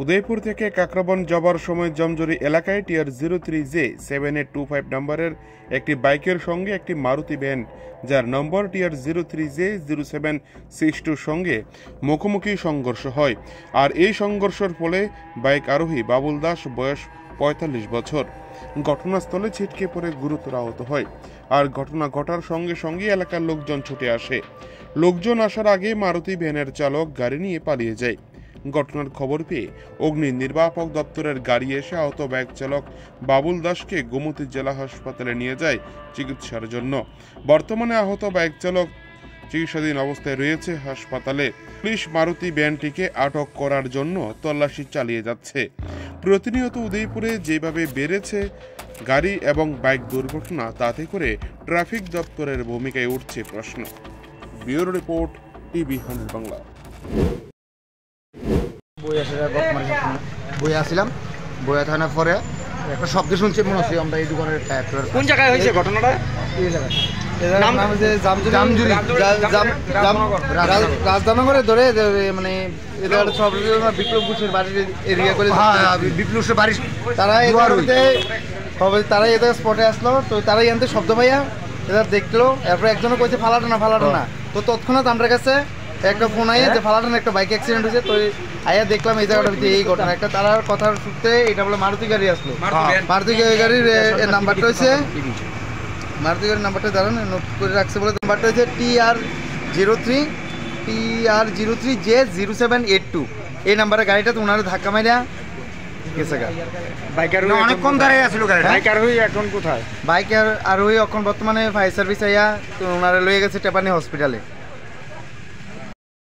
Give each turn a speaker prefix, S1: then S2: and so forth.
S1: উদয়পুর থেকে কাকরাবন যাবার সময় জমজরি এলাকায় TR03J7825 নম্বরের একটি বাইকের সঙ্গে একটি মারুতি ভ্যান যার নম্বর TR03J0762 সঙ্গে মুখোমুখি সংঘর্ষ হয়। আর এই সংঘর্ষের ফলে বাইক আরোহী বাবুল দাস বয়স ৪৫ বছর ঘটনাস্থলে ছিটকে পড়ে গুরুতর আহত হয়। আর ঘটনা ঘটার সঙ্গে সঙ্গে এলাকার লোকজন ছুটে আসে। লোকজন আসার আগে মারুতি ভ্যানের চালক গাড়ি নিয়ে পালিয়ে যায়। ঘটনার খবর পেয়ে অগ্নি নির্বাপক দপ্তরের গাড়ি এসে আহত বাইক চালক বাবুল দাসকে গোমতী জেলা হাসপাতালে নিয়ে যায় চিকিৎসার জন্য। বর্তমানে আহত বাইক চালক চিকিৎসাধীন অবস্থায় রয়েছে হাসপাতালে। পুলিশ মারুতি ভ্যানটিকে আটক করার জন্য তল্লাশি চালিয়ে যাচ্ছে। প্রতিনিয়ত উদয়পুরে যেভাবে বেড়েছে গাড়ি এবং বাইক দুর্ঘটনা, তাতে করে ট্রাফিক দপ্তরের ভূমিকায় উঠছে প্রশ্ন। Bureau report, TV100 Bangla.
S2: বই আসছিলাম, বই থাকার পরে একটা শব্দ শুনছি, মনে হচ্ছে আমরা এই দোকানের
S3: কোন জায়গায় হয়েছে ঘটনাটা?
S2: এই জায়গায় রাজধানগরে ধরে মানে বিপ্লব ঘোষের বাড়ির এরিয়া করে বিপ্লব বাড়ি তারা তারা এদের স্পটে আসলো, তো তারা এখান থেকে শব্দ পাইয়া এদের দেখলো। এরপরে একজনও কইছে ফালাটা না, তো তৎক্ষণাৎ আমার কাছে একটা ফোন আইয়া যে ফালাটান একটা বাইক অ্যাক্সিডেন্ট হয়েছে। তো আইয়া দেখলাম এই জায়গাটার ভিতরে এই ঘটনা। একটা তারার কথার সূত্রে এটা বলে মারুতি গাড়ি আসলো, মারুতি গাড়ির নাম্বারটা হয়েছে, মারুতি গাড়ির নাম্বারটা দাঁড়ান নোট করে রাখছে বলে, নাম্বারটা হচ্ছে TR03J0782। এই নাম্বারের গাড়িটা তো ওনারা ধাক্কা মারিয়া গেছে।
S3: অনেকক্ষণ দাঁড়িয়ে আসলো গাড়ি। বাইক আরোহী এখন কোথায়?
S2: বাইক আরোহী এখন বর্তমানে ফায়ার সার্ভিস আইয়া ওনারা লয়ে গেছে টেপানি হসপিটালে।